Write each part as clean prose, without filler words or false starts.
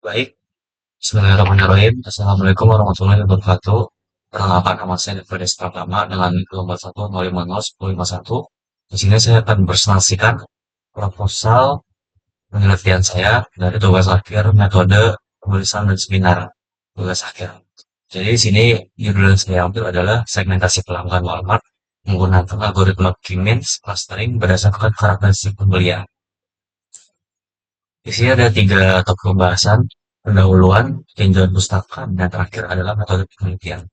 Baik, bismillahirrahmanirrahim. Assalamualaikum warahmatullahi wabarakatuh. Perkenalkan nama saya Nifredes Pratama dengan nomor 10501. Di sini saya akan presentasikan proposal penelitian saya dari tugas akhir metode penulisan dan seminar tugas akhir. Jadi di sini judul yang saya ambil adalah segmentasi pelanggan Walmart menggunakan algoritma K-means clustering berdasarkan karakteristik pembelian. Di sini ada 3 topik pembahasan, pendahuluan, tinjauan pustaka, dan terakhir adalah metode penelitian.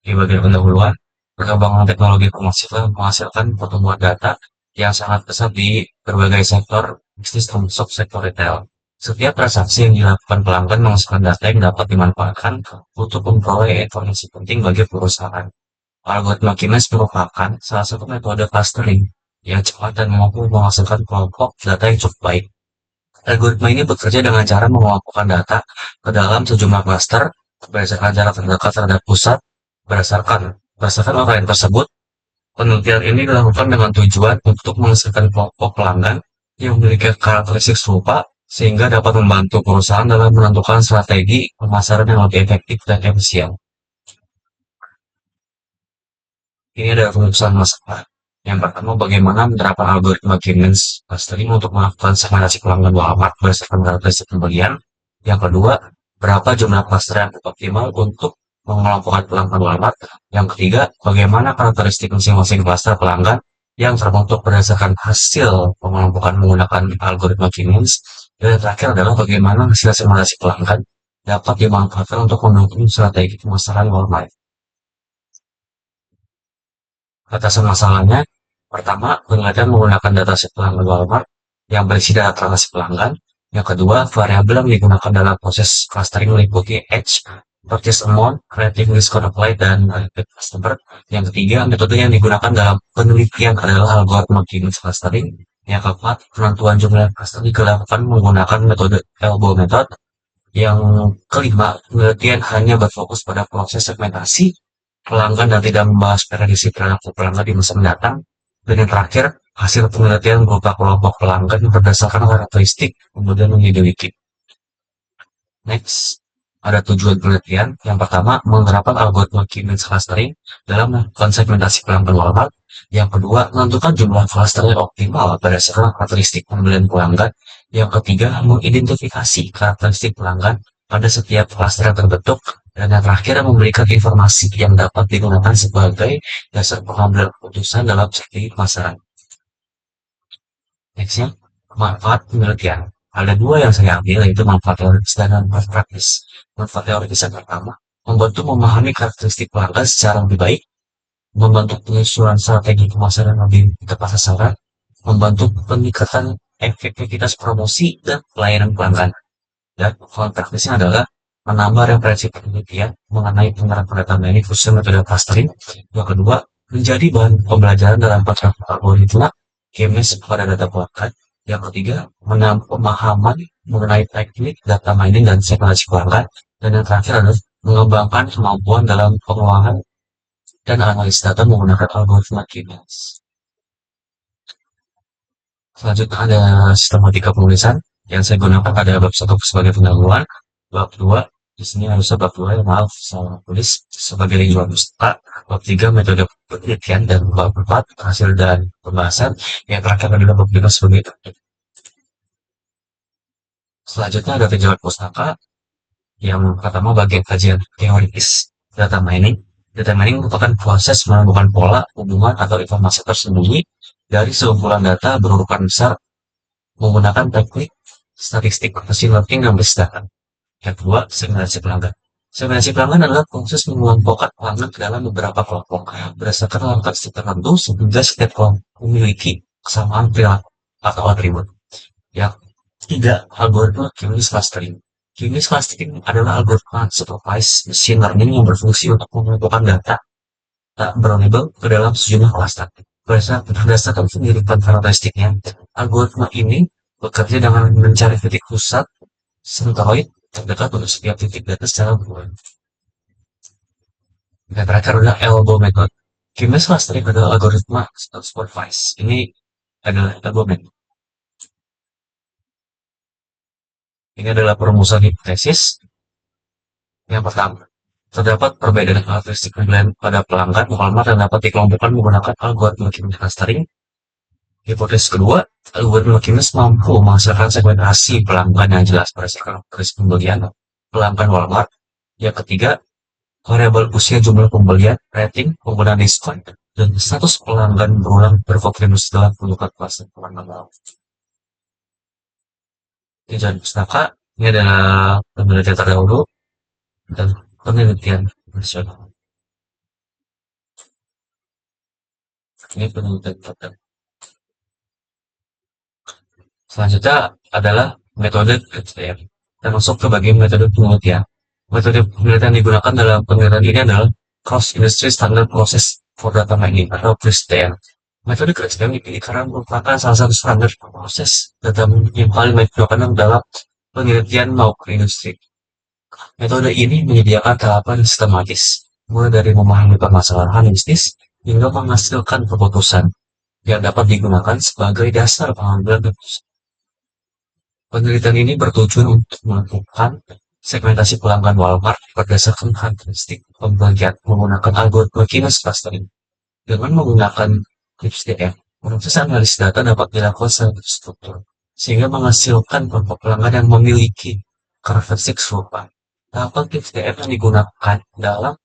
Di bagian pendahuluan, perkembangan teknologi informasi telah menghasilkan pertumbuhan data yang sangat pesat di berbagai sektor bisnis termasuk sektor retail. Setiap transaksi yang dilakukan pelanggan menghasilkan data yang dapat dimanfaatkan untuk memperoleh informasi penting bagi perusahaan. Algoritma K-means merupakan salah satu metode clustering yang cepat dan mampu menghasilkan kelompok data yang cukup baik. Algoritma ini bekerja dengan cara mengelompokkan data ke dalam sejumlah klaster berdasarkan jarak terdekat terhadap pusat. Berdasarkan uraian tersebut, penelitian ini dilakukan dengan tujuan untuk menghasilkan kelompok pelanggan yang memiliki karakteristik serupa sehingga dapat membantu perusahaan dalam menentukan strategi pemasaran yang lebih efektif dan efisien. Ini ada rumusan masalah. Yang pertama, bagaimana menerapkan algoritma K-means clustering untuk melakukan segmentasi pelanggan Walmart berdasarkan karakteristik pembelian. Yang kedua, berapa jumlah cluster yang optimal untuk mengelompokkan pelanggan Walmart. Yang ketiga, bagaimana karakteristik masing-masing cluster pelanggan yang terbentuk berdasarkan hasil pengelompokan menggunakan algoritma K-means. Dan yang terakhir adalah bagaimana hasil segmentasi pelanggan dapat dimanfaatkan untuk mendukung strategi pemasaran Walmart. Batasan masalahnya, pertama, penelitian menggunakan dataset pelanggan Walmart yang berisi data transaksi pelanggan. Yang kedua, variabel yang digunakan dalam proses clustering meliputi age, purchase amount, creative discount applied, dan repeat customer. Yang ketiga, metode yang digunakan dalam penelitian adalah algoritma K-means clustering. Yang keempat, penentuan jumlah cluster dilakukan menggunakan metode elbow method. Yang kelima, penelitian hanya berfokus pada proses segmentasi pelanggan dan tidak membahas prediksi perilaku pelanggan di masa mendatang. Dan yang terakhir, hasil penelitian berupa kelompok pelanggan berdasarkan karakteristik kemudian memiliki. Next, ada tujuan penelitian. Yang pertama, menerapkan algoritma K-means clustering dalam melakukan segmentasi pelanggan Walmart. Yang kedua, menentukan jumlah cluster yang optimal berdasarkan karakteristik pembelian pelanggan. Yang ketiga, mengidentifikasi karakteristik pelanggan pada setiap cluster yang terbentuk. Dan yang terakhir, memberikan informasi yang dapat digunakan sebagai dasar pengambilan keputusan dalam strategi pemasaran. Nextnya, manfaat penelitian. Ada dua yang saya ambil, yaitu manfaat teoritis dan manfaat praktis. Manfaat teoritis yang pertama, membantu memahami karakteristik pelanggan secara lebih baik, membantu penyusunan strategi pemasaran lebih tepat sasaran, membantu peningkatan efektivitas promosi dan pelayanan pelanggan. Dan manfaat praktisnya adalah menambah referensi penelitian mengenai penerapan data ini khususnya metode clustering. Yang kedua, menjadi bahan pembelajaran dalam penerapan algoritma K-means pada data pelanggan. Yang ketiga, menambah pemahaman mengenai teknik data mining dan segmentasi pelanggan. Dan yang terakhir adalah mengembangkan kemampuan dalam pengolahan dan analis data menggunakan algoritma K-means. Selanjutnya ada sistematika penulisan yang saya gunakan pada bab 1 sebagai pendahuluan, bab 2 di sini harusnya bab 2 ya, maaf salah tulis sebagai rincian pustaka, bab 3 metode penelitian, dan bab 4 hasil dan pembahasan. Yang terakhir adalah bab 5 sebagai topik. Selanjutnya ada tinjauan pustaka yang pertama bagian kajian teoritis data mining. Data mining merupakan proses menemukan pola, hubungan, atau informasi tersembunyi dari sekumpulan data berurutan besar menggunakan teknik statistik machine learning yang berdasarkan. Yang kedua, segmentasi pelanggan. Segmentasi pelanggan adalah proses mengelompokkan pelanggan ke dalam beberapa kelompok berdasarkan karakteristik tertentu sehingga setiap kelompok memiliki kesamaan perilaku atau atribut. Yang ketiga, algoritma K-means clustering. K-means clustering adalah algoritma supervised machine learning yang berfungsi untuk mengumpulkan data tak berlabel ke dalam sejumlah klaster. Berdasarkan penelitian karakteristiknya, algoritma ini bekerja dengan mencari titik pusat sentroid terdekat untuk setiap titik data secara berurut. Dan terakhir adalah elbow method. K-means clustering adalah algoritma supervised. Ini adalah elbow method. Ini adalah perumusan hipotesis. Yang pertama, terdapat perbedaan karakteristik pembelian pada pelanggan Walmart yang dapat dikelompokkan menggunakan algoritma kimia clustering. Hipotesis kedua, algoritma kimia mampu menghasilkan segmentasi pelanggan yang jelas berdasarkan karakteristik pembelian pelanggan Walmart. Yang ketiga, variabel usia jumlah pembelian, rating, penggunaan diskon, dan status pelanggan berulang berkontribusi dalam pembentukan kluster pelanggan Walmart. Jangan pustaka, ini adalah penelitian terdahulu dan penelitian nasional. Ini penelitian terdahulu. Selanjutnya adalah metode KCM. Kita masuk ke bagian metode penelitian. Metode penelitian digunakan dalam penelitian ini adalah Cross Industry Standard Process for Data Mining atau CRISPR. Metode CRISPR dipilih karena merupakan salah satu standar proses data yang paling baik digunakan dalam penelitian maupun industri. Metode ini menyediakan tahapan sistematis, mulai dari memahami permasalahan bisnis hingga menghasilkan keputusan yang dapat digunakan sebagai dasar pengambilan keputusan. Penelitian ini bertujuan untuk melakukan segmentasi pelanggan Walmart berdasarkan karakteristik pembagian menggunakan algoritma Kiness clustering. Dengan menggunakan CRISPR, proses analisis data dapat dilakukan secara terstruktur, sehingga menghasilkan kelompok pelanggan yang memiliki karakteristik serupa. Tahapan CRISPR yang digunakan dalam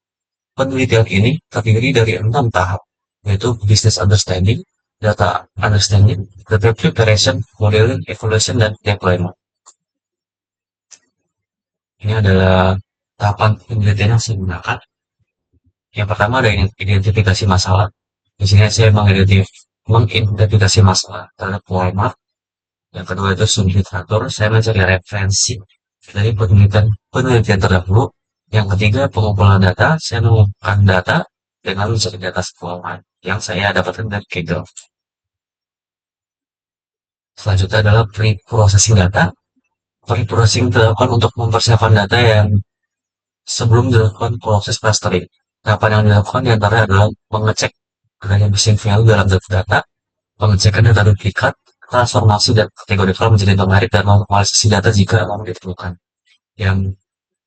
penelitian ini terdiri dari 6 tahap, yaitu business understanding, data understanding, data preparation, modeling, evaluation, dan deployment. Ini adalah tahapan penelitian yang saya gunakan. Yang pertama ada identifikasi masalah. Di sini saya mengidentifikasi masalah terhadap Walmart. Yang kedua itu studi literatur. Saya mencari referensi dari penelitian terdahulu. Yang ketiga pengumpulan data. Saya mengumpulkan data dengan mencari data sekolah yang saya dapatkan dari Kaggle. Selanjutnya adalah pre-processing data. Pre-processing dilakukan untuk mempersiapkan data yang sebelum dilakukan proses clustering. Tahapan yang dilakukan diantaranya adalah mengecek adanya missing value dalam data, pengecekan data duplikat, transformasi dan kategori file menjadi numerik, dan normalisasi data jika memang diperlukan. Yang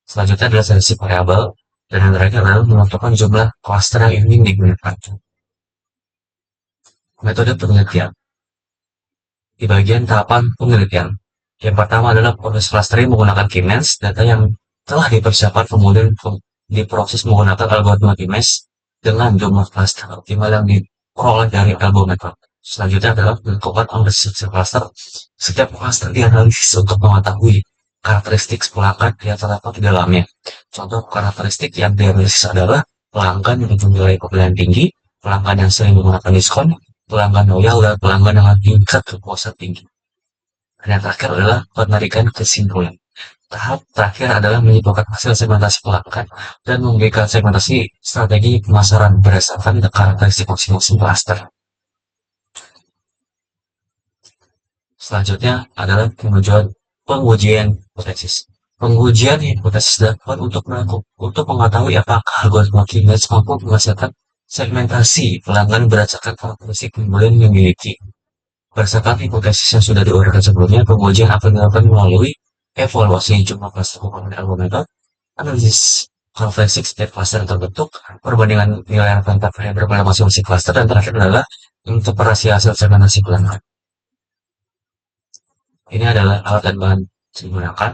selanjutnya adalah seleksi variabel, dan yang terakhir adalah menentukan jumlah cluster yang ingin digunakan. Metode penelitian. Di bagian tahapan penelitian, yang pertama adalah proses clustering menggunakan K-means, data yang telah dipersiapkan kemudian diproses menggunakan algoritma K-means dengan jumlah cluster optimal yang diperoleh dari algoritma. Selanjutnya adalah melakukan analisis cluster. Setiap cluster dianalisis untuk mengetahui karakteristik pelanggan yang terdapat di dalamnya. Contoh karakteristik yang dianalisis adalah pelanggan yang memiliki pembelian tinggi, pelanggan yang sering menggunakan diskon, pelanggan loyal, dan pelanggan dengan tingkat kepuasan tinggi. Dan yang terakhir adalah penarikan kesimpulan. Tahap terakhir adalah menyimpulkan hasil segmentasi pelanggan dan memberikan segmentasi strategi pemasaran berdasarkan karakteristik masing-masing cluster. Selanjutnya adalah pengujian hipotesis. Pengujian hipotesis dilakukan untuk mengetahui apakah algoritma K-means mampu menghasilkan segmentasi pelanggan berdasarkan karakteristik pembelian yang dimiliki. Berdasarkan hipotesis yang sudah diuraikan sebelumnya, pengujian akan dilakukan melalui evaluasi jumlah cluster komponen algoritma, analisis karakteristik setiap cluster yang terbentuk, perbandingan nilai rata variabel pada masing-masing cluster, dan terakhir adalah interpretasi hasil segmentasi pelanggan. Ini adalah alat dan bahan yang digunakan: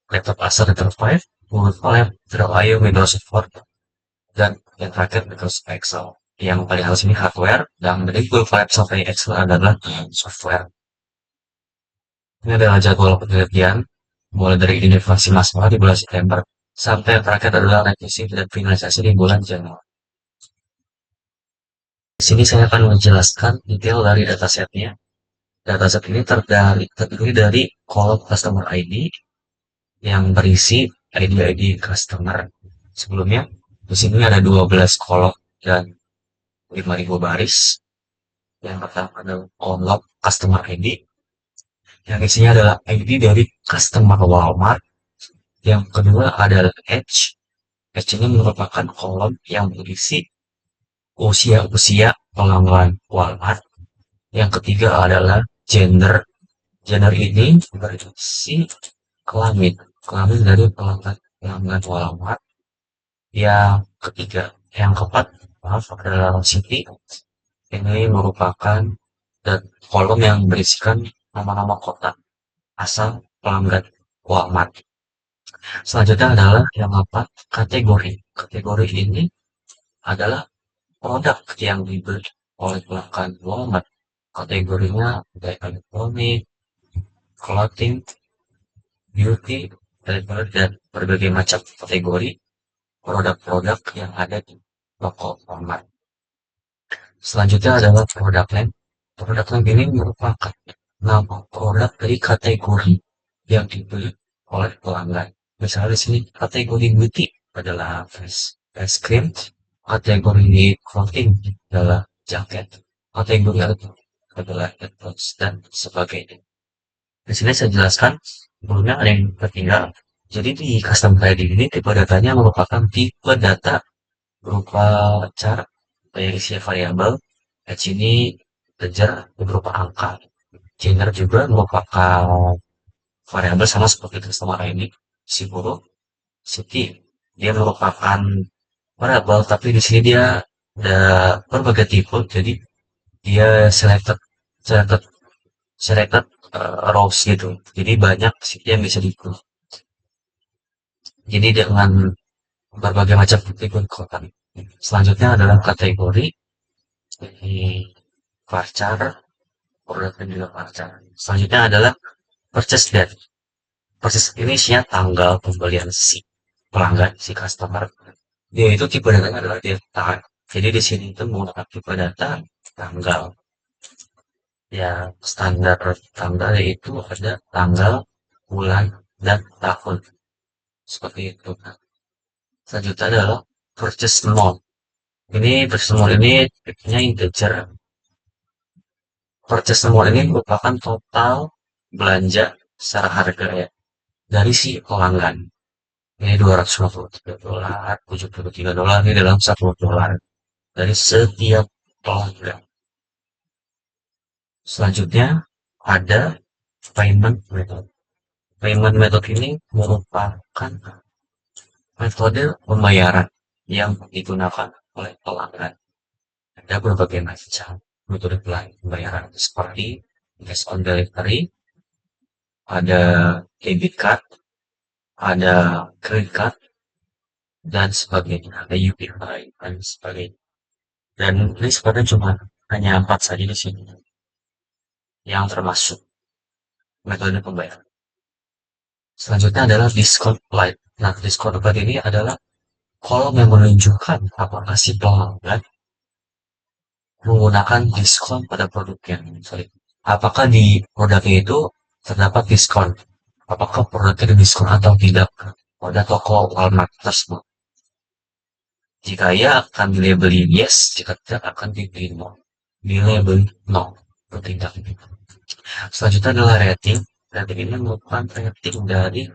laptop Acer Retrofive, Google Colab, Drive.io, Microsoft Word, dan yang terakhir Microsoft Excel. Yang paling halus ini hardware, dan dari Google Colab sampai Excel adalah software. Ini adalah jadwal penelitian, mulai dari identifikasi masalah di bulan September, sampai yang terakhir adalah revisi dan finalisasi di bulan Januari. Di sini saya akan menjelaskan detail dari datasetnya. Dataset ini terdiri dari kolom customer ID yang berisi ID customer. Sebelumnya, di sini ada 12 kolom dan 5.000 baris. Yang pertama adalah kolom customer ID, yang isinya adalah ID dari customer Walmart. Yang kedua adalah Edge. Edge ini merupakan kolom yang berisi usia pelanggan Walmart. Yang ketiga adalah gender. Gender ini berisi Kelamin. Kelamin dari pelanggan Walmart. Yang ketiga, yang keempat, maaf, adalah City. Ini merupakan dan kolom yang berisikan nama-nama kota asal pelanggan Walmart. Selanjutnya adalah yang keempat, kategori. Kategori ini adalah produk yang dibeli oleh pelanggan Walmart. Kategorinya ada elektronik, clothing, beauty, dan berbagai macam kategori produk-produk yang ada di toko Walmart. Selanjutnya adalah produk line. Produk line ini merupakan nama produk dari kategori yang dibeli oleh pelanggan. Misalnya di sini kategori beauty adalah face cream, kategori clothing adalah jaket, kategori adalah headphones dan sebagainya. Di sini saya jelaskan sebelumnya ada yang tertinggal. Jadi di custom ID ini tipe datanya merupakan tipe data berupa char, isi variabel, H ini integer berupa angka, gender juga merupakan variabel sama seperti customer ID, si huruf, city dia merupakan variabel tapi di sini dia ada berbagai tipe, jadi dia selected selected rows gitu, jadi banyak city yang bisa dipilih. Jadi dengan berbagai macam tipe kota. Selanjutnya adalah kategori di varchar, produk dan juga varchar. Selanjutnya adalah purchase date. Purchase ini isinya tanggal pembelian si pelanggan, si customer. Dia itu tipe datanya adalah date time. Jadi di sini itu menggunakan tipe data tanggal. Ya, standar tanggal yaitu ada tanggal, bulan, dan tahun. Seperti itu. Selanjutnya adalah purchase amount. Ini purchase amount ini tipenya integer. Purchase amount ini merupakan total belanja secara harga ya dari si pelanggan. Ini $253, $73 ini dalam $1 dari setiap pelanggan. Selanjutnya ada payment method. Payment method ini merupakan metode pembayaran yang digunakan oleh pelanggan. Ada berbagai macam metode pembayaran seperti cash on delivery, ada debit card, ada credit card, dan sebagainya. Ada UPI dan sebagainya. Dan ini sebenarnya cuma hanya 4 saja di sini yang termasuk metode pembayaran. Selanjutnya adalah discount applied. Nah, discount applied ini adalah kolom yang menunjukkan apakah si pelanggan menggunakan diskon pada produknya. Sorry. Apakah di produknya itu terdapat diskon? Apakah produknya diskon atau tidak pada toko Walmart tersebut? Jika ya akan dilabeli yes, jika tidak akan dilabeli no. Tidak. Selanjutnya adalah rating. Rating ini merupakan rating dari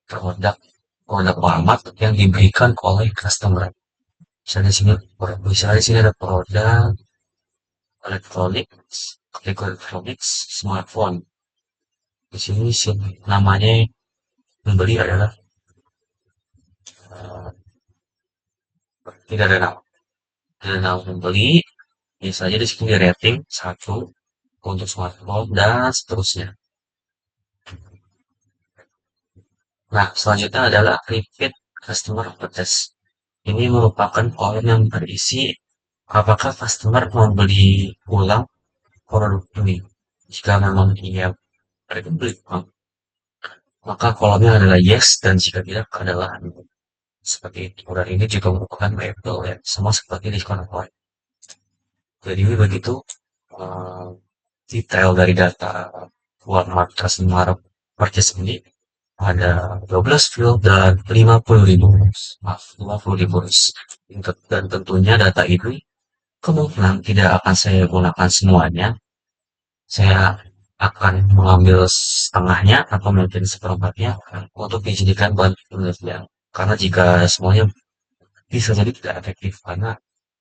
produk produk Walmart yang diberikan oleh customer. Misalnya di sini ada produk elektronik, kategori elektronik, smartphone. Di sini namanya membeli adalah tidak ada nama. Tidak ada nama membeli. Misalnya di sini rating 1 untuk smartphone dan seterusnya. Nah, selanjutnya adalah repeat customer purchase. Ini merupakan kolom yang berisi apakah customer membeli ulang produk ini. Jika memang ia beli ulang, maka kolomnya adalah yes dan jika tidak adalah no. Seperti itu. Dan ini juga merupakan label ya, sama seperti di Counterpoint. Jadi begitu uh, detail dari data Walmart Customer Purchase ini ada 12 field dan 50.000 maaf 50.000 dan tentunya data ini kemungkinan tidak akan saya gunakan semuanya. Saya akan mengambil setengahnya atau mungkin seperempatnya untuk dijadikan bahan penelitian. Karena jika semuanya bisa jadi tidak efektif karena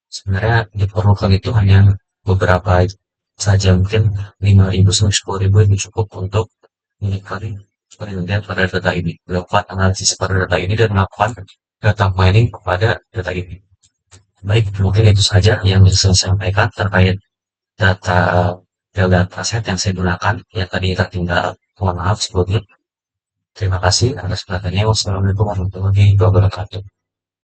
sebenarnya diperlukan itu hanya beberapa saja, mungkin 5.000 sampai 10.000 itu cukup untuk menikmati penelitian pada data ini, melakukan analisis pada data ini dan melakukan data mining kepada data ini. Baik, mungkin itu saja yang bisa saya sampaikan terkait data dataset yang saya gunakan. Ya tadi tertinggal, mohon maaf sebelumnya. Terima kasih atas perhatiannya. Wassalamualaikum warahmatullahi wabarakatuh.